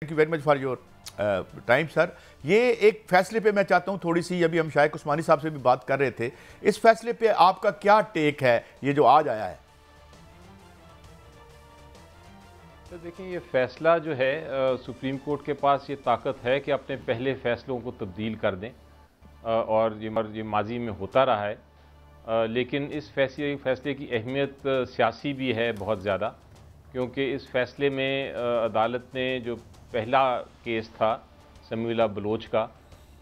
Thank you very much for your time sir. ये एक फैसले पे मैं चाहता हूँ थोड़ी सी, अभी हम शायद उस्मानी साहब से भी बात कर रहे थे, इस फैसले पे आपका क्या टेक है ये जो आज आया है? तो देखिए, ये फैसला जो है सुप्रीम कोर्ट के पास ये ताकत है कि अपने पहले फैसलों को तब्दील कर दें, और ये माजी में होता रहा है। लेकिन इस फैसले की अहमियत सियासी भी है बहुत ज़्यादा, क्योंकि इस फैसले में अदालत ने जो पहला केस था समीउल्लाह बलोच का,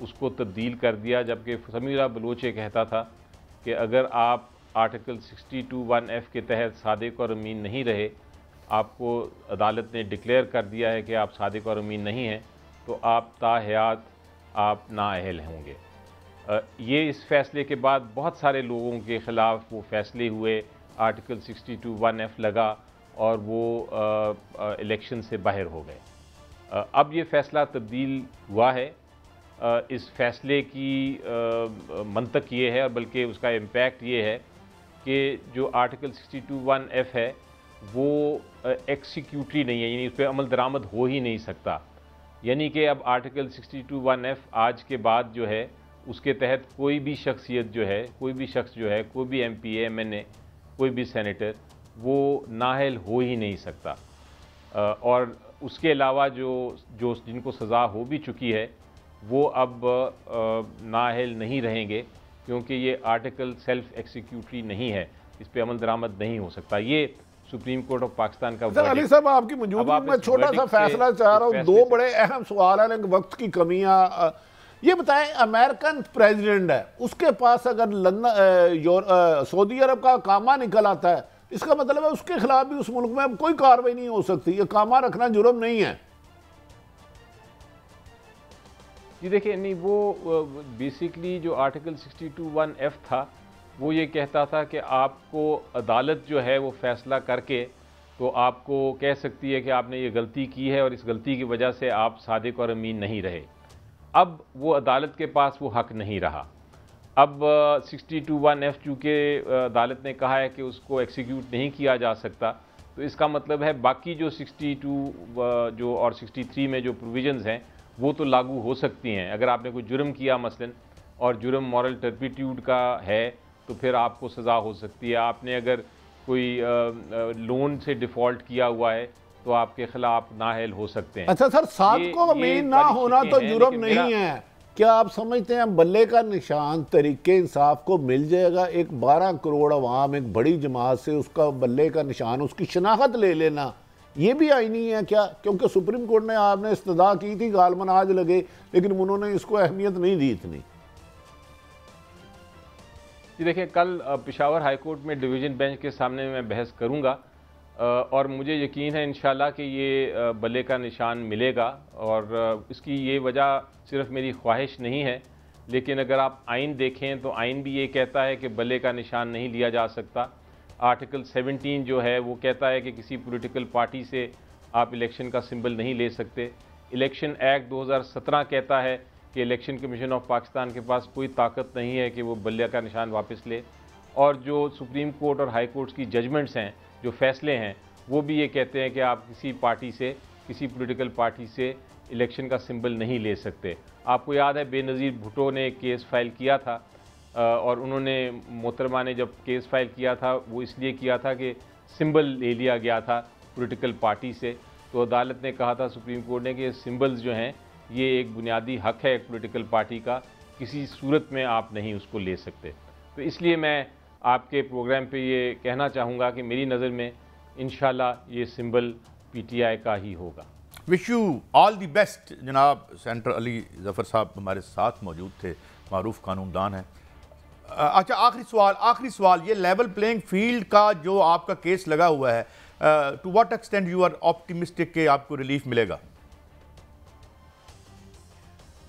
उसको तब्दील कर दिया। जबकि समीउल्लाह बलोच ये कहता था कि अगर आप आर्टिकल 62(1)(f) के तहत सादिक और अमीन नहीं रहे, आपको अदालत ने डिक्लेयर कर दिया है कि आप सादिक और अमीन नहीं हैं, तो आप ताहयात आप नाअहल होंगे। ये इस फैसले के बाद बहुत सारे लोगों के ख़िलाफ़ वो फैसले हुए, आर्टिकल 62(1)(f) लगा और वो इलेक्शन से बाहर हो गए। अब ये फ़ैसला तब्दील हुआ है। इस फैसले की मंतक ये है, और बल्कि उसका इम्पैक्ट ये है कि जो आर्टिकल 62(1)(f) है वो एक्सिक्यूटरी नहीं है, यानी उस पर अमल दरामद हो ही नहीं सकता। यानी कि अब आर्टिकल 62(1)(f) आज के बाद जो है उसके तहत कोई भी शख्सियत जो है, कोई भी शख्स जो है, कोई भी MP, MNA, कोई भी सेनेटर, वो नाअहल हो ही नहीं सकता। और उसके अलावा जो जिनको सज़ा हो भी चुकी है वो अब नाअहल नहीं रहेंगे, क्योंकि ये आर्टिकल सेल्फ एक्सिक्यूटरी नहीं है, इस पर अमल दरामद नहीं हो सकता। ये सुप्रीम कोर्ट ऑफ पाकिस्तान का सर अली साहब, आपकी मौजूदगी में छोटा सा फैसला चाह रहा हूँ। दो बड़े अहम सवाल हैं, वक्त की कमियाँ। ये बताएं, अमेरिकन प्रेसिडेंट है, उसके पास अगर लंदन सऊदी अरब का कामा निकल आता है, इसका मतलब है उसके खिलाफ भी उस मुल्क में अब कोई कार्रवाई नहीं हो सकती। ये कामा रखना जुर्म नहीं है। जी देखिए, नहीं, वो बेसिकली जो आर्टिकल 62(1)(f) था वो ये कहता था कि आपको अदालत जो है वो फैसला करके तो आपको कह सकती है कि आपने ये गलती की है और इस गलती की वजह से आप सादिक और अमीन नहीं रहे। अब वो अदालत के पास वो हक नहीं रहा। अब 62(1)(f) चूँकि अदालत ने कहा है कि उसको एक्सिक्यूट नहीं किया जा सकता, तो इसका मतलब है बाकी जो 62 जो और 63 में जो प्रोविजंस हैं वो तो लागू हो सकती हैं। अगर आपने कोई जुर्म किया मसलन, और जुर्म मॉरल टर्पिट्यूड का है, तो फिर आपको सज़ा हो सकती है। आपने अगर कोई लोन से डिफ़ॉल्ट किया हुआ है तो आपके खिलाफ नाअहल हो सकते हैं। अच्छा सर, साथ को अमीन ना होना तो जुर्म नहीं है। क्या आप समझते हैं बल्ले का निशान तरीके इंसाफ को मिल जाएगा? एक 12 करोड़ अवाम, एक बड़ी जमात से उसका बल्ले का निशान, उसकी शनाख्त ले लेना, ये भी आईनी है क्या? क्योंकि सुप्रीम कोर्ट ने आपने इस्तदा की थी, गालमन आज लगे, लेकिन उन्होंने इसको अहमियत नहीं दी इतनी। जी देखिए, कल पेशावर हाई कोर्ट में डिवीज़न बेंच के सामने मैं बहस करूंगा, और मुझे यकीन है इंशाल्लाह कि ये बल्ले का निशान मिलेगा। और इसकी ये वजह सिर्फ मेरी ख्वाहिश नहीं है, लेकिन अगर आप आइन देखें तो आइन भी ये कहता है कि बल्ले का निशान नहीं लिया जा सकता। आर्टिकल 17 जो है वो कहता है कि किसी पॉलिटिकल पार्टी से आप इलेक्शन का सिंबल नहीं ले सकते। इलेक्शन एक्ट 2017 कहता है कि इलेक्शन कमीशन ऑफ पाकिस्तान के पास कोई ताकत नहीं है कि वो बल्ले का निशान वापस ले। और जो सुप्रीम कोर्ट और हाई कोर्ट्स की जजमेंट्स हैं, जो फैसले हैं, वो भी ये कहते हैं कि आप किसी पार्टी से, किसी पॉलिटिकल पार्टी से इलेक्शन का सिंबल नहीं ले सकते। आपको याद है बेनज़ीर भुट्टो ने एक केस फाइल किया था, और उन्होंने, मोहतरमा ने जब केस फाइल किया था वो इसलिए किया था कि सिंबल ले लिया गया था पॉलिटिकल पार्टी से। तो अदालत ने कहा था, सुप्रीम कोर्ट ने, कि सिंबल्स जो हैं ये एक बुनियादी हक है एक पॉलिटिकल पार्टी का, किसी सूरत में आप नहीं उसको ले सकते। तो इसलिए मैं आपके प्रोग्राम पे ये कहना चाहूँगा कि मेरी नज़र में इंशाल्लाह ये सिंबल PTI का ही होगा। Wish you all the best जनाब। सेंटर अली ज़फ़र साहब हमारे साथ मौजूद थे, मारूफ कानूनदान हैं। अच्छा, आखिरी सवाल, ये लेवल प्लेइंग फील्ड का जो आपका केस लगा हुआ है, to what extent you are optimistic कि आपको रिलीफ मिलेगा?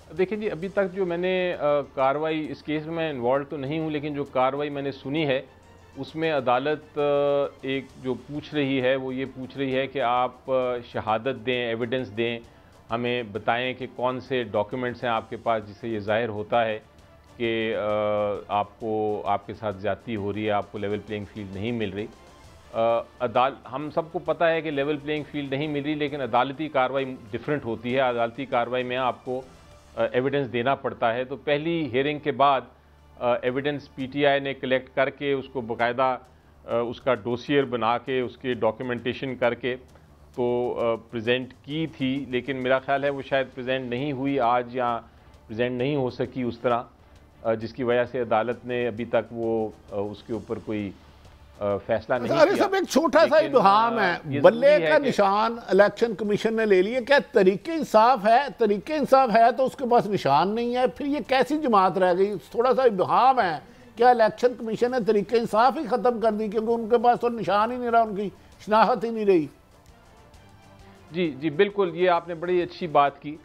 देखिए जी, अभी तक जो मैंने कार्रवाई, इस केस में मैं इन्वॉल्व तो नहीं हूँ, लेकिन जो कार्रवाई मैंने सुनी है उसमें अदालत एक जो पूछ रही है वो ये पूछ रही है कि आप शहादत दें, एविडेंस दें, हमें बताएं कि कौन से डॉक्यूमेंट्स हैं आपके पास जिससे ये ज़ाहिर होता है कि आपको, आपके साथ ज़्यादती हो रही है, आपको लेवल प्लेइंग फील्ड नहीं मिल रही। हम सबको पता है कि लेवल प्लेइंग फील्ड नहीं मिल रही, लेकिन अदालती कार्रवाई डिफरेंट होती है। अदालती कार्रवाई में आपको एविडेंस देना पड़ता है। तो पहली हियरिंग के बाद एविडेंस पीटीआई ने कलेक्ट करके उसको बाकायदा उसका डोसियर बना के उसके डॉक्यूमेंटेशन करके तो प्रेजेंट की थी, लेकिन मेरा ख्याल है वो शायद प्रेजेंट नहीं हुई आज या प्रेजेंट नहीं हो सकी उस तरह, जिसकी वजह से अदालत ने अभी तक वो उसके ऊपर कोई फैसला नहीं अरे किया। सब एक छोटा सा इब्हाम है, बल्ले का निशान इलेक्शन कमीशन ने ले लिया। क्या तरीके इंसाफ है? तरीके इंसाफ है तो उसके पास निशान नहीं है, फिर ये कैसी जमात रह गई? थोड़ा सा इब्हाम है। क्या इलेक्शन कमीशन ने तरीके इंसाफ ही खत्म कर दी क्योंकि उनके पास तो निशान ही नहीं रहा, उनकी शनाख्त ही नहीं रही? जी जी बिल्कुल, ये आपने बड़ी अच्छी बात की।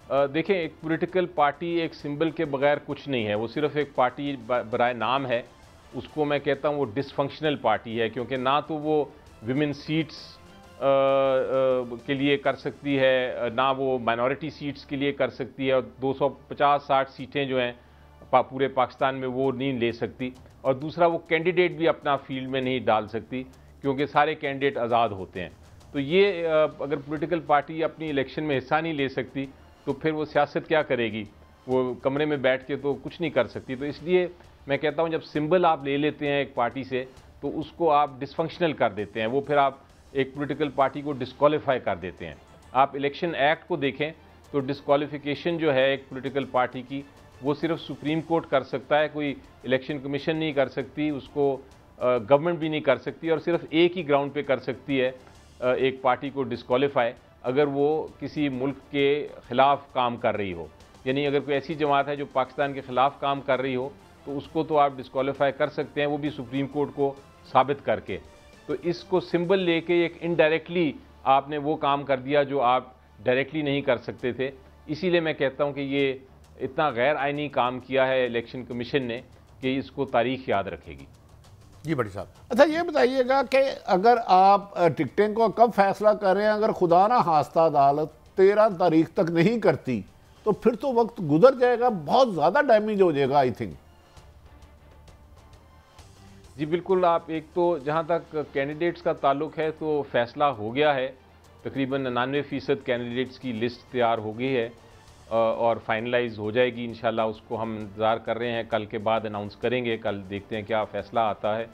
देखें, एक पॉलिटिकल पार्टी एक सिंबल के बगैर कुछ नहीं है, वो सिर्फ एक पार्टी बराए नाम है। उसको मैं कहता हूँ वो डिसफंक्शनल पार्टी है, क्योंकि ना तो वो विमेन सीट्स के लिए कर सकती है, ना वो माइनॉरिटी सीट्स के लिए कर सकती है, और 250-60 सीटें जो हैं पूरे पाकिस्तान में वो नहीं ले सकती। और दूसरा, वो कैंडिडेट भी अपना फील्ड में नहीं डाल सकती क्योंकि सारे कैंडिडेट आज़ाद होते हैं। तो ये अगर पॉलिटिकल पार्टी अपनी इलेक्शन में हिस्सा नहीं ले सकती तो फिर वो सियासत क्या करेगी? वो कमरे में बैठ के तो कुछ नहीं कर सकती। तो इसलिए मैं कहता हूँ जब सिंबल आप ले लेते हैं एक पार्टी से तो उसको आप डिसफंक्शनल कर देते हैं, वो फिर आप एक पॉलिटिकल पार्टी को डिस्क्वालीफाई कर देते हैं। आप इलेक्शन एक्ट को देखें तो डिस्क्वालिफिकेशन जो है एक पॉलिटिकल पार्टी की वो सिर्फ सुप्रीम कोर्ट कर सकता है, कोई इलेक्शन कमीशन नहीं कर सकती, उसको गवर्नमेंट भी नहीं कर सकती, और सिर्फ एक ही ग्राउंड पे कर सकती है एक पार्टी को डिस्क्वालीफाई, अगर वो किसी मुल्क के ख़िलाफ़ काम कर रही हो। यानी अगर कोई ऐसी जमात है जो पाकिस्तान के ख़िलाफ़ काम कर रही हो तो उसको तो आप डिस्क्वालीफाई कर सकते हैं, वो भी सुप्रीम कोर्ट को साबित करके। तो इसको सिंबल लेके एक इनडायरेक्टली आपने वो काम कर दिया जो आप डायरेक्टली नहीं कर सकते थे। इसीलिए मैं कहता हूँ कि ये इतना गैर आइनी काम किया है इलेक्शन कमीशन ने कि इसको तारीख याद रखेगी। जी बड़ी साहब, अच्छा ये बताइएगा कि अगर आप टिकटें को कब फैसला कर रहे हैं, अगर खुदा ना खास्ता अदालत 13 तारीख तक नहीं करती तो फिर तो वक्त गुजर जाएगा, बहुत ज़्यादा डैमेज हो जाएगा आई थिंक। जी बिल्कुल, आप एक तो जहाँ तक कैंडिडेट्स का ताल्लुक है तो फैसला हो गया है, तकरीबन 99% कैंडिडेट्स की लिस्ट तैयार हो गई है और फाइनलाइज हो जाएगी इंशाल्लाह। उसको हम इंतज़ार कर रहे हैं, कल के बाद अनाउंस करेंगे, कल देखते हैं क्या फ़ैसला आता है।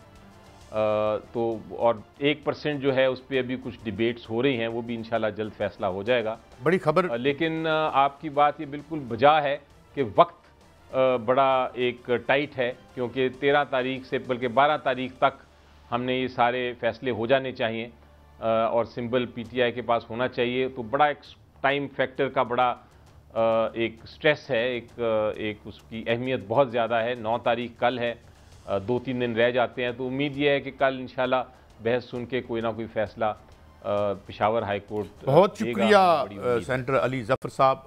तो और 1% जो है उस पर अभी कुछ डिबेट्स हो रही हैं, वो भी इंशाल्लाह जल्द फैसला हो जाएगा। बड़ी खबर। लेकिन आपकी बात ये बिल्कुल बजा है कि वक्त बड़ा एक टाइट है, क्योंकि 13 तारीख से बल्कि 12 तारीख तक हमने ये सारे फैसले हो जाने चाहिए और सिंबल पीटीआई के पास होना चाहिए। तो बड़ा एक टाइम फैक्टर का बड़ा एक स्ट्रेस है, एक उसकी अहमियत बहुत ज़्यादा है। 9 तारीख कल है, 2-3 दिन रह जाते हैं, तो उम्मीद यह है कि कल इंशाल्लाह बहस सुन के कोई ना कोई फ़ैसला पेशावर हाई कोर्ट। बहुत शुक्रिया सेनेटर अली ज़फ़र साहब।